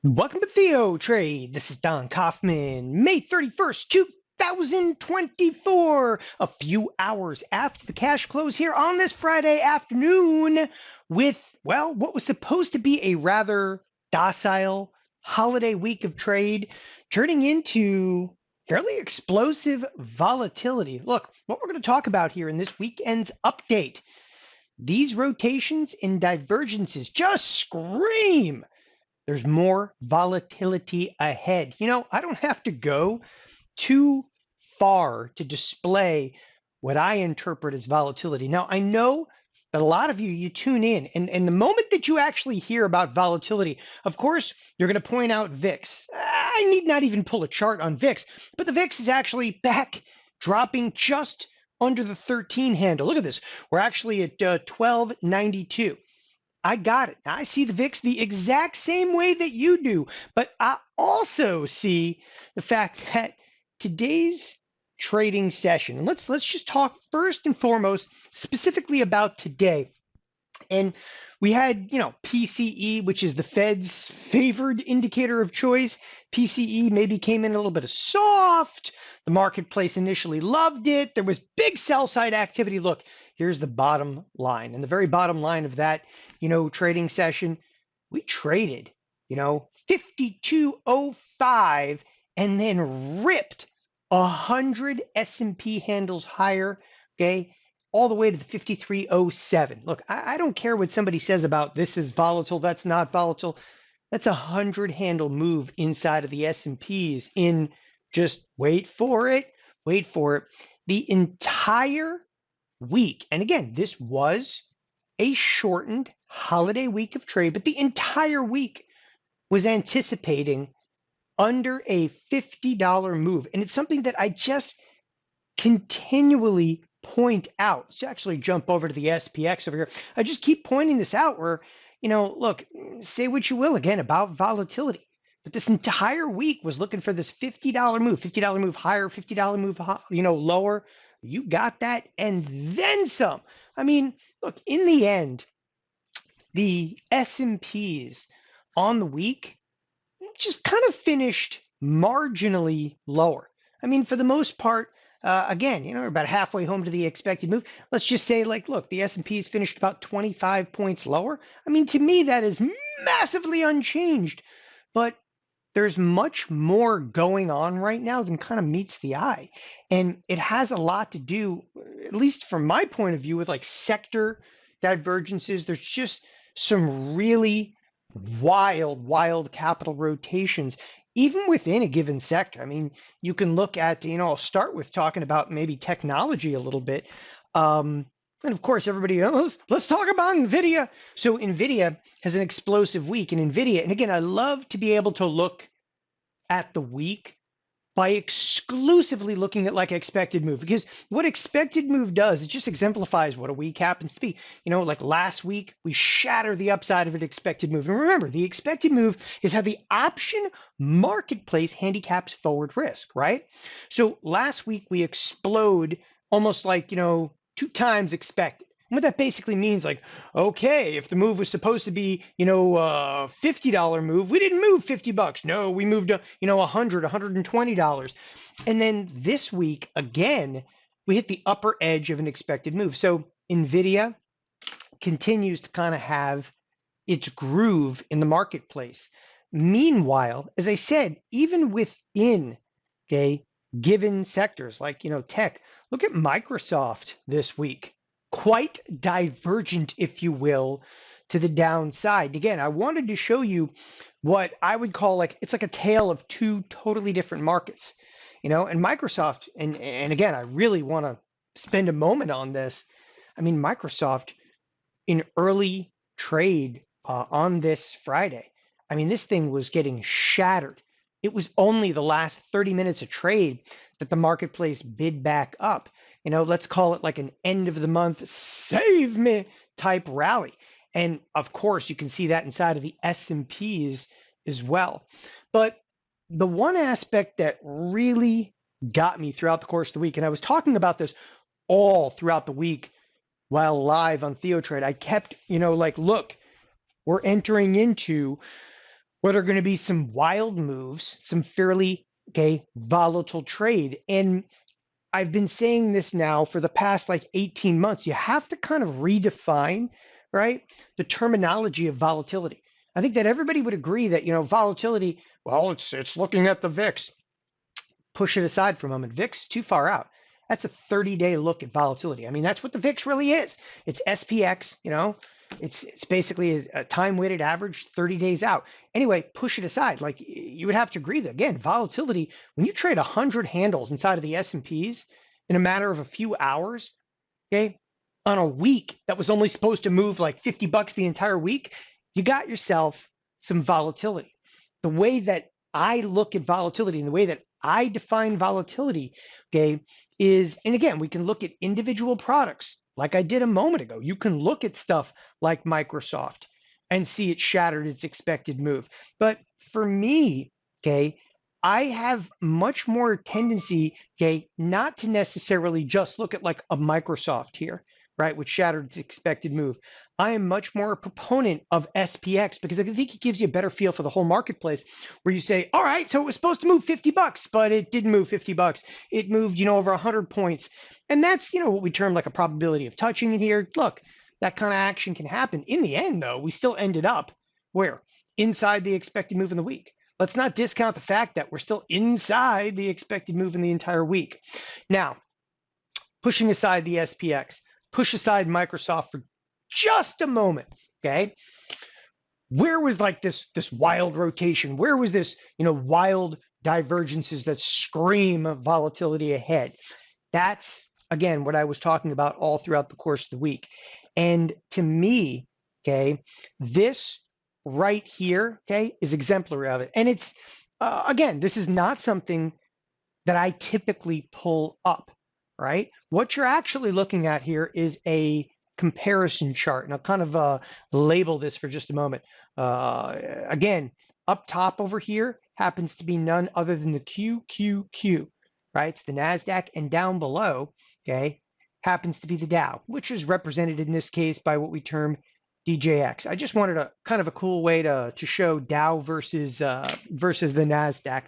Welcome to TheoTrade. This is Don Kaufman. May 31st, 2024. A few hours after the cash close here on this Friday afternoon with, well, what was supposed to be a rather docile holiday week of trade turning into fairly explosive volatility. Look, what we're going to talk about here in this weekend's update, these rotations and divergences just scream there's more volatility ahead. I don't have to go too far to display what I interpret as volatility. Now, I know that a lot of you tune in, and the moment that you actually hear about volatility, of course, you're going to point out VIX. I need not even pull a chart on VIX, but the VIX is actually back, dropping just under the 13 handle. Look at this. We're actually at 1292. I got it. I see the VIX the exact same way that you do, but I also see the fact that today's trading session, and let's just talk first and foremost specifically about today. And we had, PCE, which is the Fed's favored indicator of choice. PCE maybe came in a little bit of soft. The marketplace initially loved it. There was big sell side activity. Look, here's the bottom line. And the very bottom line of that, trading session, we traded, 52.05 and then ripped 100 S&P handles higher, okay? All the way to the 53.07. Look, I don't care what somebody says about this is volatile, that's not volatile. That's a 100 handle move inside of the S&Ps in just wait for it, the entire week. And again, this was a shortened holiday week of trade, but the entire week was anticipating under a $50 move. And it's something that I just continually point out. Let's actually jump over to the SPX over here. I just keep pointing this out where, look, say what you will again about volatility, but this entire week was looking for this $50 move higher, $50 move, lower. You got that and then some. I mean, look, in the end, the S&Ps on the week just kind of finished marginally lower. I mean, for the most part, again, we're about halfway home to the expected move. Let's just say, look, the S&Ps finished about 25 points lower. I mean, to me, that is massively unchanged. But there's much more going on right now than kind of meets the eye. And it has a lot to do, at least from my point of view, with sector divergences. There's just some really wild capital rotations even within a given sector. I mean, you can look at, I'll start with talking about maybe technology a little bit. And of course, everybody, let's talk about NVIDIA. So NVIDIA has an explosive week, and NVIDIA, and again, I love to be able to look at the week by exclusively looking at expected move, because what expected move does, it just exemplifies what a week happens to be. Like last week, we shatter the upside of an expected move. And remember, the expected move is how the option marketplace handicaps forward risk, right? So last week, we explode almost 2 times expected. And what that basically means, okay, if the move was supposed to be, a $50 move, we didn't move $50. No, we moved, $100, $120. And then this week, again, we hit the upper edge of an expected move. So NVIDIA continues to kind of have its groove in the marketplace. Meanwhile, as I said, even within, given sectors like, tech, look at Microsoft this week. Quite divergent, if you will, to the downside. Again, I wanted to show you what I would call it's like a tale of two totally different markets, and Microsoft, and again, I really want to spend a moment on this. I mean, Microsoft in early trade on this Friday, I mean, this thing was getting shattered. It was only the last 30 minutes of trade that the marketplace bid back up. Let's call it an end of the month, save me type rally. And of course, you can see that inside of the S&Ps as well. But the one aspect that really got me throughout the course of the week, and I was talking about this all throughout the week while live on TheoTrade, I kept, look, we're entering into what are going to be some wild moves, some fairly volatile trade. And I've been saying this now for the past like 18 months. You have to kind of redefine, right, the terminology of volatility. I think that everybody would agree that, volatility, well, it's looking at the VIX. Push it aside for a moment. VIX is too far out. That's a 30-day look at volatility. I mean, that's what the VIX really is. It's SPX, it's basically a time-weighted average 30 days out. Anyway, push it aside. Like you would have to agree that, again, volatility, when you trade 100 handles inside of the S&Ps in a matter of a few hours, okay, on a week that was only supposed to move like $50 the entire week, you got yourself some volatility. The way that I look at volatility and the way that I define volatility, okay, is, and again, we can look at individual products like I did a moment ago. You can look at stuff like Microsoft and see it shattered its expected move. But for me, okay, I have much more tendency, okay, not to necessarily just look at like a Microsoft here, right, which shattered its expected move. I am much more a proponent of SPX because I think it gives you a better feel for the whole marketplace where you say, all right, so it was supposed to move $50, but it didn't move $50. It moved, over 100 points. And that's, what we term like a probability of touching it here. Look, that kind of action can happen. In the end, though, we still ended up where? Inside the expected move in the week. Let's not discount the fact that we're still inside the expected move in the entire week. Now, pushing aside the SPX, push aside Microsoft for just a moment, okay? Where was like this wild rotation? Where was this, wild divergences that scream volatility ahead? That's, again, what I was talking about all throughout the course of the week. And to me, okay, this right here, okay, is exemplary of it. And it's, again, this is not something that I typically pull up, right? What you're actually looking at here is a comparison chart. And I'll kind of label this for just a moment. Again, up top over here happens to be none other than the QQQ, right? It's the NASDAQ, and down below, okay, happens to be the Dow, which is represented in this case by what we term DJX. I just wanted a kind of a cool way to show Dow versus the NASDAQ.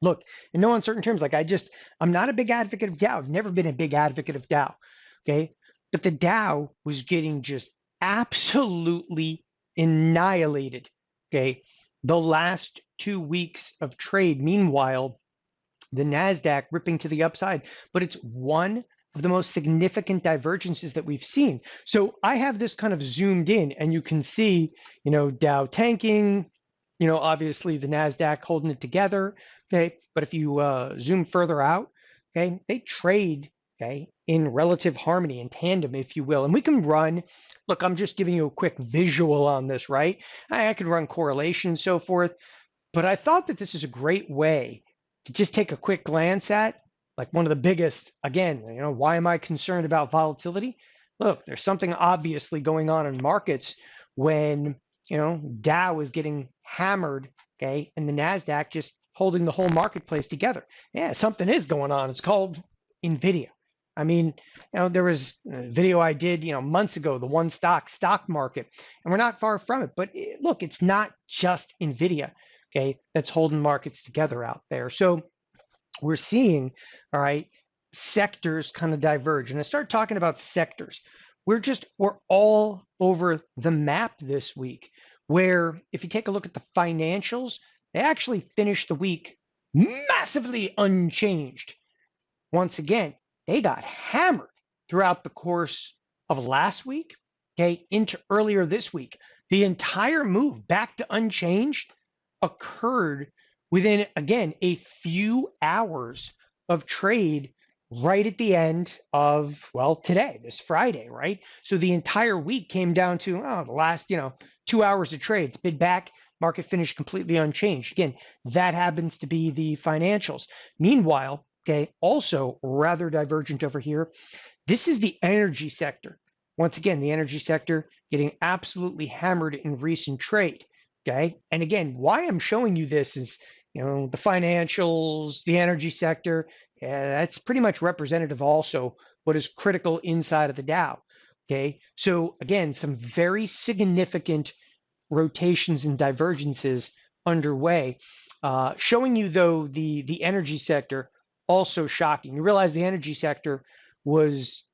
Look, in no uncertain terms, like I'm not a big advocate of Dow. I've never been a big advocate of Dow, okay? But the Dow was getting just absolutely annihilated, okay, the last 2 weeks of trade. Meanwhile, the NASDAQ ripping to the upside, but it's one of the most significant divergences that we've seen. So I have this kind of zoomed in, and you can see, Dow tanking, obviously the NASDAQ holding it together, okay? But if you zoom further out, okay, they trade, okay, in relative harmony, in tandem, if you will. And we can run, look, I'm just giving you a quick visual on this, right? I could run correlation and so forth, but I thought that this is a great way to just take a quick glance at, like one of the biggest, again, why am I concerned about volatility? Look, there's something obviously going on in markets when, Dow is getting hammered, okay, and the NASDAQ just holding the whole marketplace together. Yeah, something is going on. It's called NVIDIA. I mean, there was a video I did, months ago, the one stock market, and we're not far from it. But look, it's not just NVIDIA, okay, that's holding markets together out there. So we're seeing, all right, sectors kind of diverge. And I start talking about sectors. We're all over the map this week, where if you take a look at the financials, they actually finished the week massively unchanged. Once again, they got hammered throughout the course of last week, okay, into earlier this week. The entire move back to unchanged occurred within, again, a few hours of trade right at the end of, well, today, this Friday, right? So the entire week came down to the last, 2 hours of trade. It's bid back, market finished completely unchanged. Again, that happens to be the financials. Meanwhile, okay, also rather divergent over here, this is the energy sector. Once again, the energy sector getting absolutely hammered in recent trade, okay? And again, why I'm showing you this is, the financials, the energy sector, that's pretty much representative also what is critical inside of the Dow, okay? So again, some very significant rotations and divergences underway. Showing you though the energy sector also shocking. You realize the energy sector was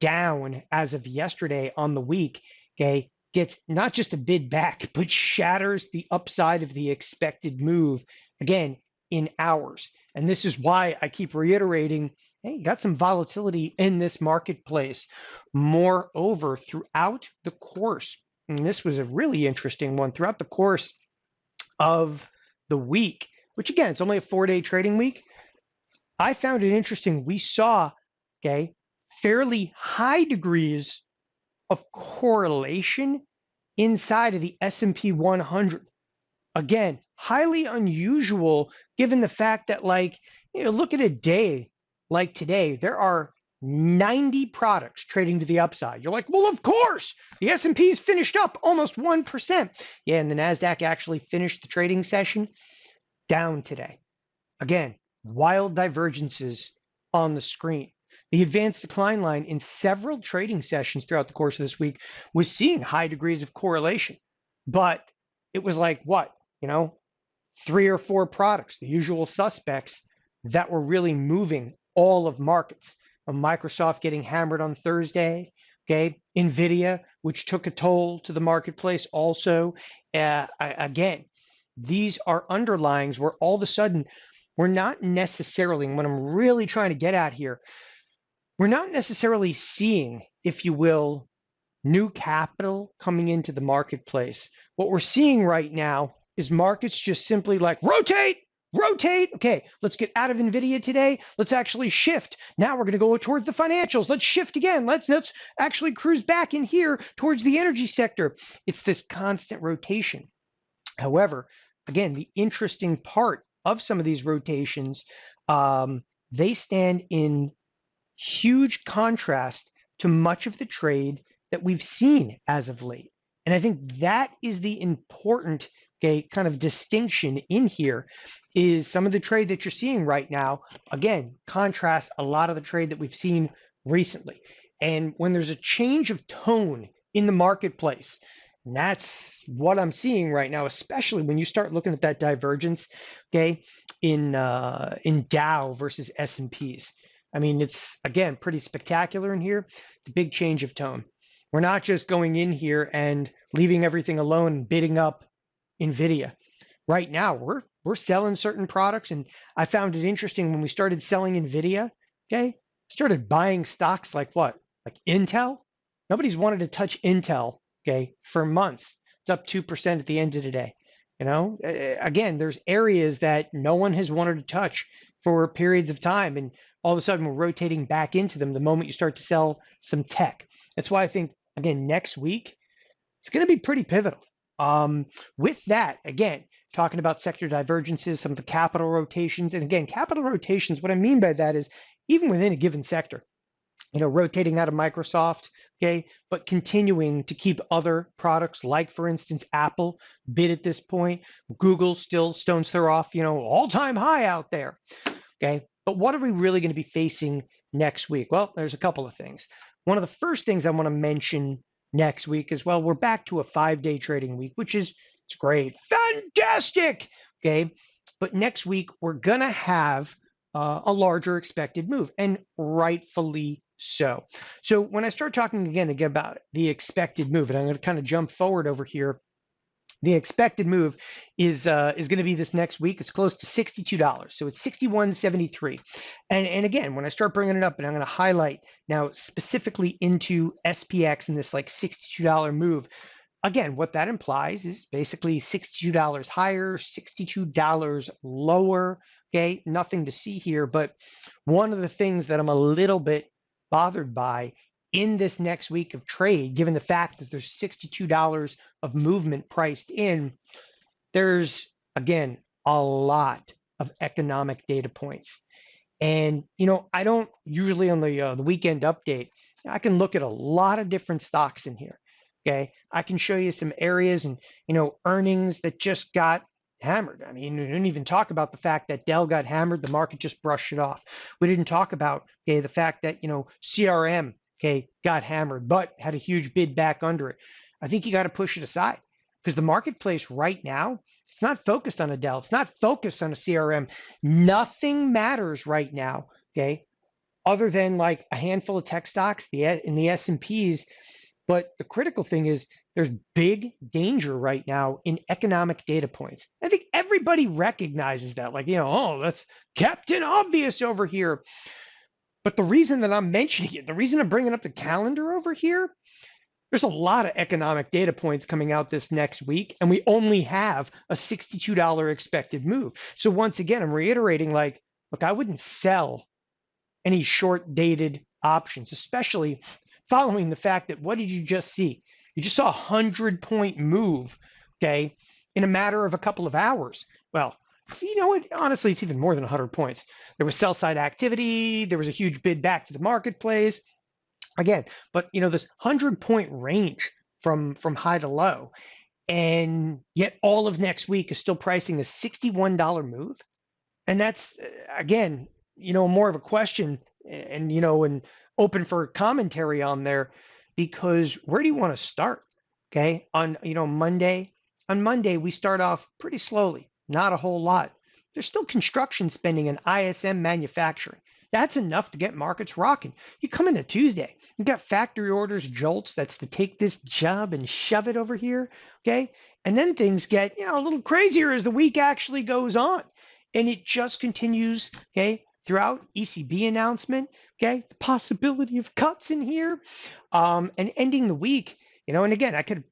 down as of yesterday on the week. Okay, gets not just a bid back, but shatters the upside of the expected move again in hours. And this is why I keep reiterating, hey, got some volatility in this marketplace. Moreover, throughout the course, and this was a really interesting one, throughout the course of the week, which again, it's only a 4-day trading week, I found it interesting. We saw, okay, fairly high degrees of correlation inside of the S&P 100. Again, highly unusual given the fact that, like, look at a day like today, there are 90 products trading to the upside. You're like, well, of course, the S&P's finished up almost 1%. Yeah, and the NASDAQ actually finished the trading session down today. Again, wild divergences on the screen. The advanced decline line in several trading sessions throughout the course of this week was seeing high degrees of correlation, but it was like what, 3 or 4 products, the usual suspects that were really moving all of markets. Microsoft getting hammered on Thursday, okay? Nvidia, which took a toll to the marketplace also. Again, these are underlyings where all of a sudden we're not necessarily, and what I'm really trying to get at here, we're not necessarily seeing, if you will, new capital coming into the marketplace. What we're seeing right now is markets just simply like rotate. Okay, let's get out of Nvidia today. Let's actually shift. Now we're going to go towards the financials. Let's shift again. Let's actually cruise back in here towards the energy sector. It's this constant rotation. However, again, the interesting part of some of these rotations, they stand in huge contrast to much of the trade that we've seen as of late. And I think that is the important, okay, kind of distinction in here, is some of the trade that you're seeing right now, again, contrasts a lot of the trade that we've seen recently. And when there's a change of tone in the marketplace, and that's what I'm seeing right now, especially when you start looking at that divergence, okay, in Dow versus S&Ps. I mean, it's, again, pretty spectacular in here. It's a big change of tone. We're not just going in here and leaving everything alone and bidding up Nvidia. Right now, we're selling certain products, and I found it interesting when we started selling Nvidia, okay, started buying stocks like what? Like Intel? Nobody's wanted to touch Intel, okay, for months. It's up 2% at the end of the day. Again, there's areas that no one has wanted to touch for periods of time, and all of a sudden we're rotating back into them the moment you start to sell some tech. That's why I think, again, next week, it's going to be pretty pivotal. With that, again, talking about sector divergences, some of the capital rotations, and again, capital rotations, what I mean by that is even within a given sector, rotating out of Microsoft, okay, but continuing to keep other products like, for instance, Apple bid at this point. Google still stones throw off, all-time high out there, okay? But what are we really going to be facing next week? Well, there's a couple of things. One of the first things I want to mention next week is, well, we're back to a 5-day trading week, which is, it's great, fantastic, okay? But next week, we're going to have a larger expected move, and rightfully so. So when I start talking again about the expected move, and I'm going to kind of jump forward over here, the expected move is going to be this next week. It's close to $62, so it's $61.73. And again, when I start bringing it up, and I'm going to highlight now specifically into SPX and this like $62 move. Again, what that implies is basically $62 higher, $62 lower. Okay, nothing to see here, but one of the things that I'm a little bit bothered by in this next week of trade, given the fact that there's $62 of movement priced in, there's, again, a lot of economic data points. And, I don't usually on the weekend update, I can look at a lot of different stocks in here. Okay, I can show you some areas and, earnings that just got hammered. I mean, we didn't even talk about the fact that Dell got hammered. The market just brushed it off. We didn't talk about, okay, the fact that, CRM, okay, got hammered, but had a huge bid back under it. I think you got to push it aside because the marketplace right now It's not focused on a Dell. It's not focused on a CRM. Nothing matters right now, okay, other than like a handful of tech stocks in the S&Ps. But the critical thing is there's big danger right now in economic data points. I think everybody recognizes that, like, oh, that's Captain Obvious over here. But the reason that I'm mentioning it, the reason I'm bringing up the calendar over here, there's a lot of economic data points coming out this next week, and we only have a $62 expected move. So once again, I'm reiterating, like, look, I wouldn't sell any short dated options, especially following the fact that what did you just see? You just saw a 100-point move, okay, in a matter of a couple of hours. Well, see, you know what? Honestly, it's even more than 100 points. There was sell side activity. There was a huge bid back to the marketplace. Again, but this 100-point range from high to low, and yet all of next week is still pricing a $61 move. And that's, again, more of a question and open for commentary on there, because where do you want to start? Okay. On, Monday, we start off pretty slowly, not a whole lot. There's still construction spending and ISM manufacturing. That's enough to get markets rocking. You come into Tuesday, you got factory orders, jolts. That's to take this job and shove it over here. Okay. And then things get, a little crazier as the week actually goes on. And it just continues, okay, throughout. ECB announcement, okay, the possibility of cuts in here, and ending the week, and again, I could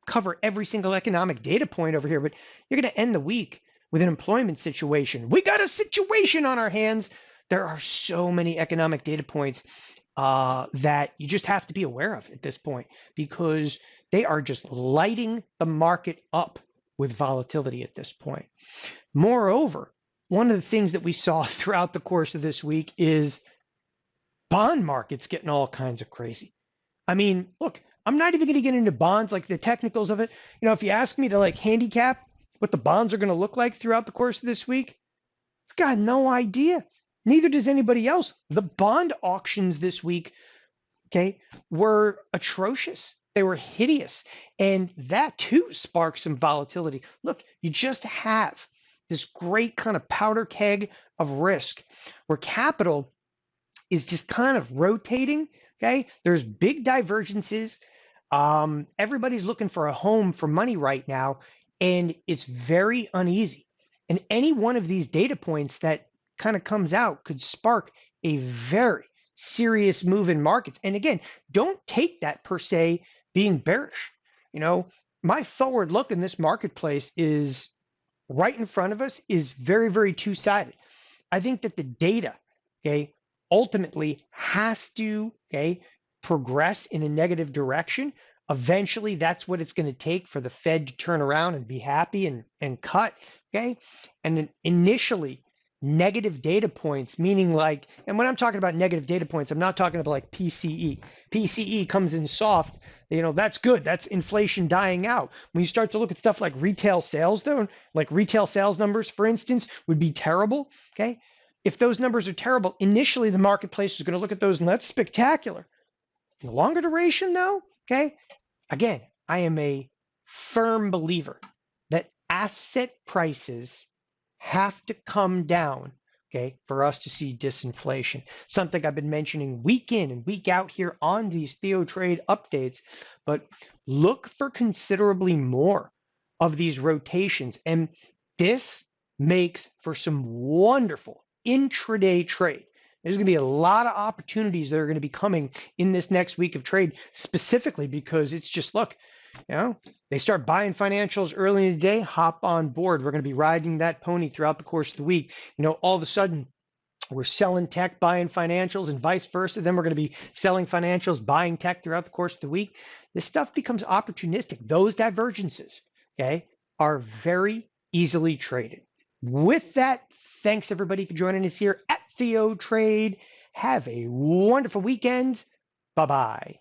cover every single economic data point over here, but you're going to end the week with an employment situation. We got a situation on our hands. There are so many economic data points that you just have to be aware of at this point, because they are just lighting the market up with volatility at this point. Moreover, one of the things that we saw throughout the course of this week is bond markets getting all kinds of crazy. I mean, look, I'm not even going to get into bonds, like the technicals of it. If you ask me to like handicap what the bonds are going to look like throughout the course of this week, I've got no idea. Neither does anybody else. The bond auctions this week, okay, were atrocious. They were hideous. And that too sparked some volatility. Look, you just have this great kind of powder keg of risk where capital is just kind of rotating. Okay. There's big divergences. Everybody's looking for a home for money right now, and it's very uneasy. And any one of these data points that kind of comes out could spark a very serious move in markets. And again, don't take that per se being bearish. My forward look in this marketplace is right in front of us is very, very two-sided. I think that the data, okay, ultimately has to, okay, progress in a negative direction. Eventually, that's what it's going to take for the Fed to turn around and be happy and cut, okay? And then initially, negative data points, meaning like, and when I'm talking about negative data points, I'm not talking about like PCE. PCE comes in soft, that's good. That's inflation dying out. When you start to look at stuff like retail sales, though, like retail sales numbers, for instance, would be terrible, okay? If those numbers are terrible, initially the marketplace is going to look at those, and that's spectacular. In the longer duration, though, okay, again, I am a firm believer that asset prices have to come down, okay, for us to see disinflation. Something I've been mentioning week in and week out here on these TheoTrade updates, but look for considerably more of these rotations. And this makes for some wonderful intraday trade. There's going to be a lot of opportunities that are going to be coming in this next week of trade, specifically because it's just, look, they start buying financials early in the day, hop on board. We're going to be riding that pony throughout the course of the week. All of a sudden, we're selling tech, buying financials, and vice versa. Then we're going to be selling financials, buying tech throughout the course of the week. This stuff becomes opportunistic. Those divergences, okay, are very easily traded. With that, thanks everybody for joining us here at TheoTrade. Have a wonderful weekend. Bye-bye.